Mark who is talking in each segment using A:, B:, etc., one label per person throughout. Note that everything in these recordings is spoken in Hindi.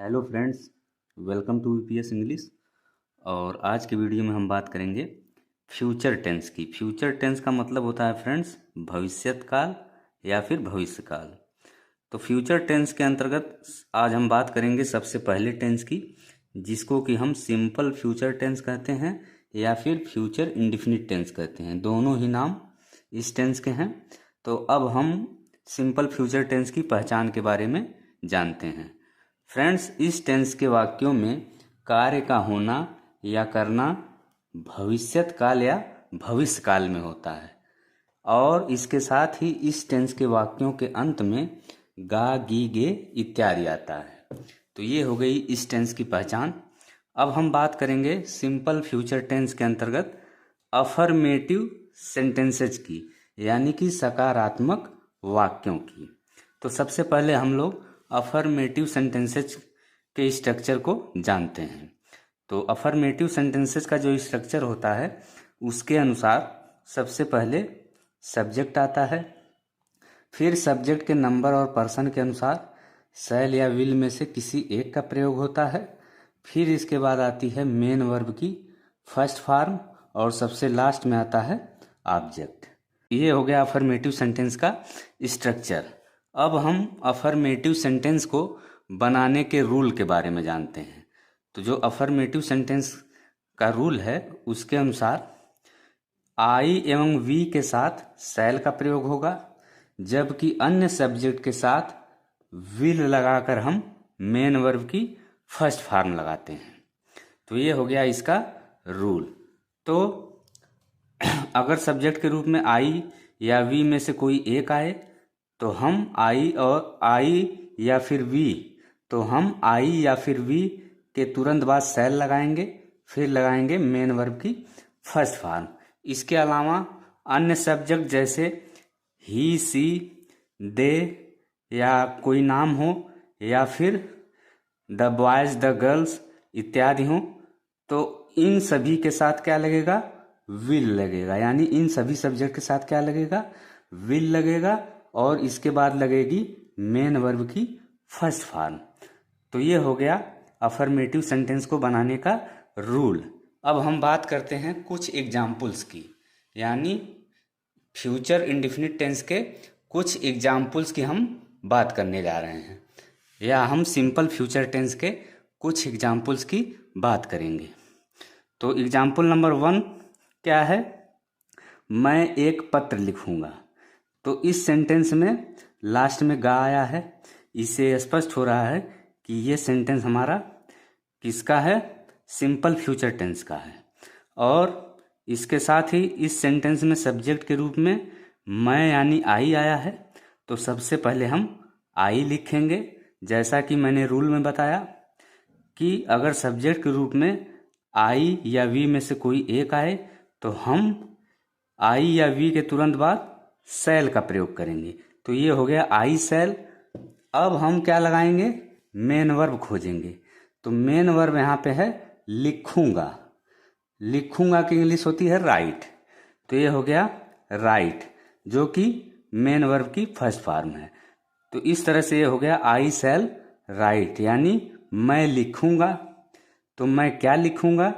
A: Hello friends, welcome to VPS English. और आज के वीडियो में हम बात करेंगे फ्यूचर टेंस की। फ्यूचर टेंस का मतलब होता है फ्रेंड्स भविष्यत काल या फिर भविष्य काल। तो फ्यूचर टेंस के अंतर्गत आज हम बात करेंगे सबसे पहले टेंस की, जिसको कि हम सिंपल फ्यूचर टेंस कहते हैं या फिर फ्यूचर इंडेफिनिट टेंस कहते हैं। दोनों ही नाम इस टेंस के हैं। तो अब हम सिंपल फ्यूचर टेंस की पहचान के बारे में जानते हैं। फ्रेंड्स, इस टेंस के वाक्यों में कार्य का होना या करना भविष्यत काल या भविष्य काल में होता है, और इसके साथ ही इस टेंस के वाक्यों के अंत में गा, गी, गे इत्यादि आता है। तो ये हो गई इस टेंस की पहचान। अब हम बात करेंगे सिंपल फ्यूचर टेंस के अंतर्गत अफर्मेटिव सेंटेंसेज की, यानी कि सकारात्मक वाक्यों की। तो सबसे पहले हम लोग अफर्मेटिव सेंटेंसेज के स्ट्रक्चर को जानते हैं। तो अफर्मेटिव सेंटेंसेज का जो स्ट्रक्चर होता है उसके अनुसार सबसे पहले सब्जेक्ट आता है, फिर सब्जेक्ट के नंबर और पर्सन के अनुसार शैल या विल में से किसी एक का प्रयोग होता है। फिर इसके बाद आती है मेन वर्ब की फर्स्ट फॉर्म, और सबसे लास्ट में आता है ऑब्जेक्ट। ये हो गया अफर्मेटिव सेंटेंस का स्ट्रक्चर। अब हम अफर्मेटिव सेंटेंस को बनाने के रूल के बारे में जानते हैं। तो जो अफर्मेटिव सेंटेंस का रूल है उसके अनुसार आई एवं वी के साथ शैल का प्रयोग होगा, जबकि अन्य सब्जेक्ट के साथ विल लगाकर हम मेन वर्ब की फर्स्ट फॉर्म लगाते हैं। तो ये हो गया इसका रूल। तो अगर सब्जेक्ट के रूप में आई या वी में से कोई एक आए तो हम आई या फिर वी, तो हम आई या फिर वी के तुरंत बाद शैल लगाएंगे, फिर लगाएंगे मेन वर्ब की फर्स्ट फॉर्म। इसके अलावा अन्य सब्जेक्ट जैसे ही, सी, दे या कोई नाम हो, या फिर द बॉयज, द गर्ल्स इत्यादि हो, तो इन सभी के साथ क्या लगेगा? विल लगेगा। यानी इन सभी सब्जेक्ट के साथ क्या लगेगा? विल लगेगा, और इसके बाद लगेगी मेन वर्ब की फर्स्ट फॉर्म। तो ये हो गया अफर्मेटिव सेंटेंस को बनाने का रूल। अब हम बात करते हैं कुछ एग्जाम्पल्स की, यानी फ्यूचर इंडेफिनिट टेंस के कुछ एग्जाम्पल्स की हम बात करने जा रहे हैं, या हम सिंपल फ्यूचर टेंस के कुछ एग्जाम्पल्स की बात करेंगे। तो एग्जाम्पल नंबर 1 क्या है? मैं एक पत्र लिखूंगा। तो इस सेंटेंस में लास्ट में गा आया है। इससे स्पष्ट हो रहा है कि ये सेंटेंस हमारा किसका है? सिंपल फ्यूचर टेंस का है। और इसके साथ ही इस सेंटेंस में सब्जेक्ट के रूप में मैं यानी आई आया है। तो सबसे पहले हम आई लिखेंगे, जैसा कि मैंने रूल में बताया कि अगर सब्जेक्ट के रूप में आई या वी में से कोई एक आए तो हम आई या वी के तुरंत बाद शैल का प्रयोग करेंगे। तो ये हो गया आई शैल। अब हम क्या लगाएंगे? मेन वर्ब खोजेंगे। तो मेन वर्ब यहाँ पे है लिखूंगा। लिखूंगा की इंग्लिश होती है राइट। तो ये हो गया राइट, जो कि मेन वर्ब की फर्स्ट फॉर्म है। तो इस तरह से ये हो गया आई शैल राइट, यानी मैं लिखूंगा। तो मैं क्या लिखूंगा?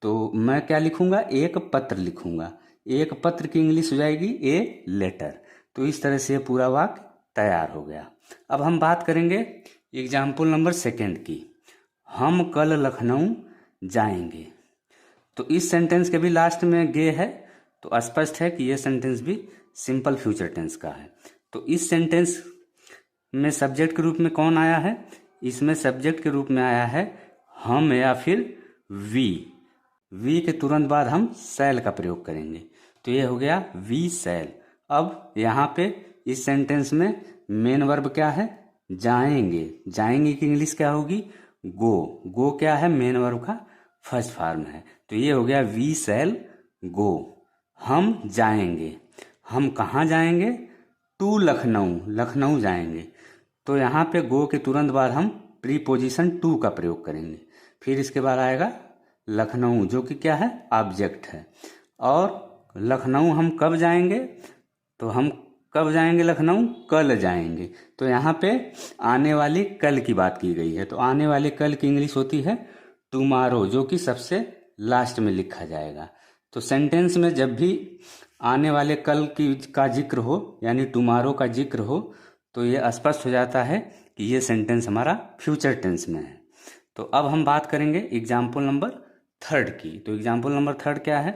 A: तो मैं क्या लिखूंगा? एक पत्र लिखूंगा। एक पत्र की इंग्लिश हो जाएगी ए लेटर। तो इस तरह से पूरा वाक्य तैयार हो गया। अब हम बात करेंगे एग्जाम्पल नंबर 2 की। हम कल लखनऊ जाएंगे। तो इस सेंटेंस के भी लास्ट में गे है, तो स्पष्ट है कि यह सेंटेंस भी सिंपल फ्यूचर टेंस का है। तो इस सेंटेंस में सब्जेक्ट के रूप में कौन आया है? इसमें सब्जेक्ट के रूप में आया है हम या फिर वी। वी के तुरंत बाद हम शैल का प्रयोग करेंगे। तो ये हो गया वी शैल। अब यहाँ पे इस सेंटेंस में मेन वर्ब क्या है? जाएंगे। जाएंगे की इंग्लिश क्या होगी? गो। गो क्या है? मेन वर्ब का फर्स्ट फॉर्म है। तो ये हो गया वी शैल गो। हम जाएंगे। हम कहाँ जाएंगे? टू लखनऊ। लखनऊ जाएंगे। तो यहाँ पे गो के तुरंत बाद हम प्रीपोजिशन टू का प्रयोग करेंगे। फिर इसके बाद आएगा लखनऊ, जो कि क्या है? ऑब्जेक्ट है। और लखनऊ हम कब जाएंगे? तो हम कब जाएंगे लखनऊ? कल जाएंगे। तो यहाँ पे आने वाले कल की बात की गई है। तो आने वाले कल की इंग्लिश होती है टुमारो, जो कि सबसे लास्ट में लिखा जाएगा। तो सेंटेंस में जब भी आने वाले कल की का जिक्र हो, यानी टुमारो का जिक्र हो, तो ये स्पष्ट हो जाता है कि ये सेंटेंस हमारा फ्यूचर टेंस में है। तो अब हम बात करेंगे एग्जाम्पल नंबर 3 की। तो एग्जाम्पल नंबर 3 क्या है?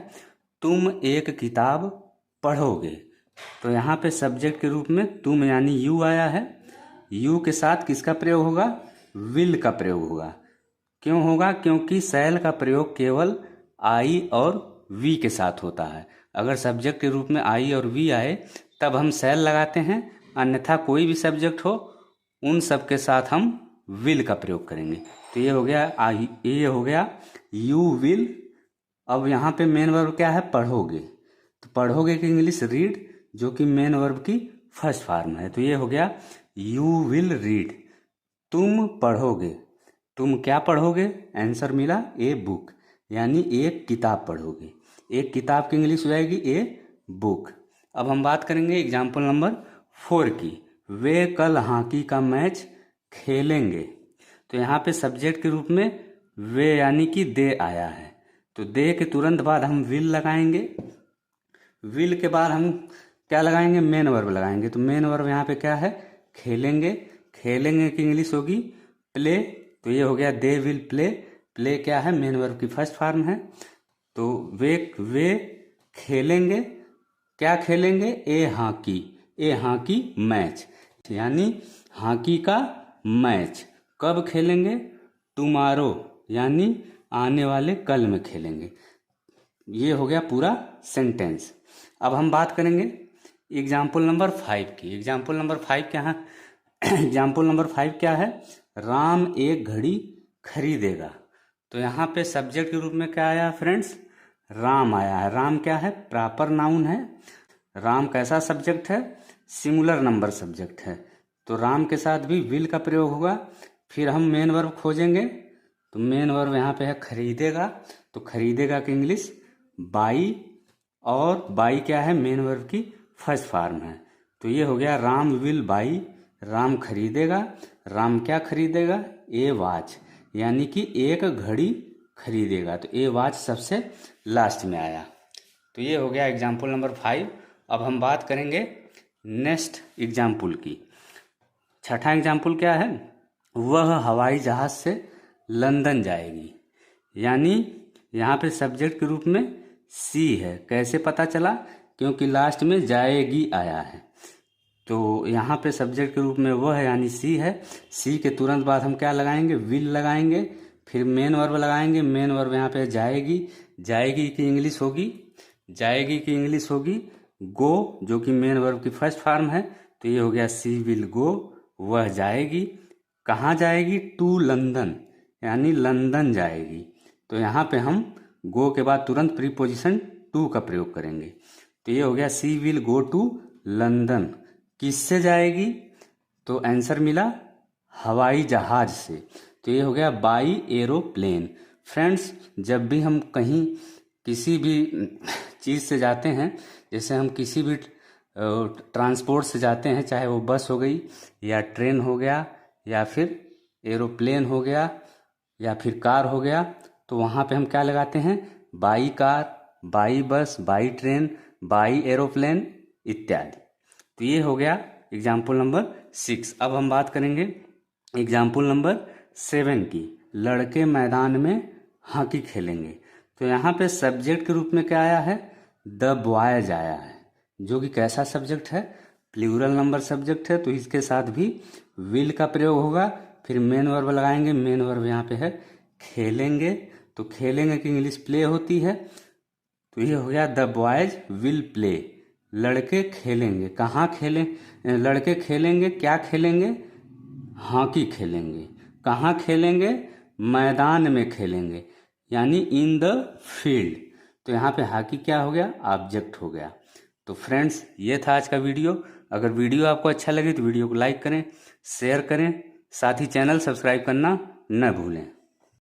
A: तुम एक किताब पढ़ोगे। तो यहाँ पे सब्जेक्ट के रूप में तुम यानी यू आया है। यू के साथ किसका प्रयोग होगा? विल का प्रयोग होगा। क्यों होगा? क्योंकि शैल का प्रयोग केवल आई और वी के साथ होता है। अगर सब्जेक्ट के रूप में आई और वी आए तब हम शैल लगाते हैं, अन्यथा कोई भी सब्जेक्ट हो उन सब के साथ हम विल का प्रयोग करेंगे। तो ये हो गया ये हो गया यू विल। अब यहाँ पे मेन वर्ब क्या है? पढ़ोगे। तो पढ़ोगे की इंग्लिश रीड, जो कि मेन वर्ब की फर्स्ट फॉर्म है। तो ये हो गया यू विल रीड। तुम पढ़ोगे। तुम क्या पढ़ोगे? आंसर मिला ए बुक, यानी एक किताब पढ़ोगे। एक किताब की इंग्लिश हो जाएगी ए बुक। अब हम बात करेंगे एग्जाम्पल नंबर 4 की। वे कल हॉकी का मैच खेलेंगे। तो यहाँ पे सब्जेक्ट के रूप में वे यानी कि दे आया है। तो दे के तुरंत बाद हम विल लगाएंगे। विल के बाद हम क्या लगाएंगे? मेन वर्ब लगाएंगे। तो मेन वर्ब यहाँ पे क्या है? खेलेंगे। खेलेंगे की इंग्लिश होगी प्ले। तो ये हो गया दे विल प्ले। प्ले क्या है? मेन वर्ब की फर्स्ट फॉर्म है। तो वे खेलेंगे। क्या खेलेंगे? ए हॉकी मैच, यानी हॉकी का मैच कब खेलेंगे? टुमारो, यानी आने वाले कल में खेलेंगे। ये हो गया पूरा सेंटेंस। अब हम बात करेंगे एग्जाम्पल नंबर 5 की। एग्जाम्पल नंबर 5 क्या है? एग्जाम्पल नंबर 5 क्या है? राम एक घड़ी खरीदेगा। तो यहाँ पे सब्जेक्ट के रूप में क्या आया फ्रेंड्स? राम आया है। राम क्या है? प्रॉपर नाउन है। राम कैसा सब्जेक्ट है? सिंगुलर नंबर सब्जेक्ट है। तो राम के साथ भी विल का प्रयोग होगा। फिर हम मेन वर्ब खोजेंगे। तो मेन वर्ब यहाँ पे है खरीदेगा। तो खरीदेगा की इंग्लिश बाई, और बाई क्या है? मेन वर्ब की फर्स्ट फॉर्म है। तो ये हो गया राम विल बाई। राम खरीदेगा। राम क्या खरीदेगा? ए वॉच, यानी कि एक घड़ी खरीदेगा। तो ए वॉच सबसे लास्ट में आया। तो ये हो गया एग्जाम्पल नंबर 5। अब हम बात करेंगे नेक्स्ट एग्जाम्पल की। छठा एग्जाम्पल क्या है? वह हवाई जहाज से लंदन जाएगी। यानी यहाँ पे सब्जेक्ट के रूप में सी है। कैसे पता चला? क्योंकि लास्ट में जाएगी आया है। तो यहाँ पे सब्जेक्ट के रूप में वह है, यानी सी है। सी के तुरंत बाद हम क्या लगाएंगे? विल लगाएंगे। फिर मेन वर्ब लगाएंगे। मेन वर्ब यहाँ पे जाएगी। जाएगी की इंग्लिश होगी गो, जो कि मेन वर्ब की फर्स्ट फॉर्म है। तो ये हो गया सी विल गो। वह जाएगी। कहाँ जाएगी? टू लंदन, यानी लंदन जाएगी। तो यहाँ पे हम गो के बाद तुरंत प्रीपोजिशन टू का प्रयोग करेंगे। तो ये हो गया सी विल गो टू लंदन। किससे जाएगी? तो आंसर मिला हवाई जहाज से। तो ये हो गया बाई एरोप्लेन। फ्रेंड्स, जब भी हम कहीं किसी भी चीज़ से जाते हैं, जैसे हम किसी भी ट्रांसपोर्ट से जाते हैं, चाहे वो बस हो गई या ट्रेन हो गया या फिर एरोप्लेन हो गया या फिर कार हो गया, तो वहाँ पे हम क्या लगाते हैं? By car, by bus, by train, by aeroplane इत्यादि। तो ये हो गया एग्जाम्पल नंबर 6। अब हम बात करेंगे एग्जाम्पल नंबर 7 की। लड़के मैदान में हॉकी खेलेंगे। तो यहाँ पे सब्जेक्ट के रूप में क्या आया है? द बॉयज आया है, जो कि कैसा सब्जेक्ट है? प्लूरल नंबर सब्जेक्ट है। तो इसके साथ भी विल का प्रयोग होगा। फिर मेन वर्ब लगाएंगे। मेन वर्ब यहाँ पे है खेलेंगे। तो खेलेंगे की इंग्लिश प्ले होती है। तो ये हो गया द बॉयज विल प्ले। लड़के खेलेंगे। कहाँ खेलें? लड़के खेलेंगे। क्या खेलेंगे? हॉकी खेलेंगे। कहाँ खेलेंगे? मैदान में खेलेंगे, यानी इन द फील्ड। तो यहाँ पे हॉकी क्या हो गया? ऑब्जेक्ट हो गया। तो फ्रेंड्स, ये था आज का वीडियो। अगर वीडियो आपको अच्छा लगे तो वीडियो को लाइक करें, शेयर करें, साथ ही चैनल सब्सक्राइब करना न भूलें।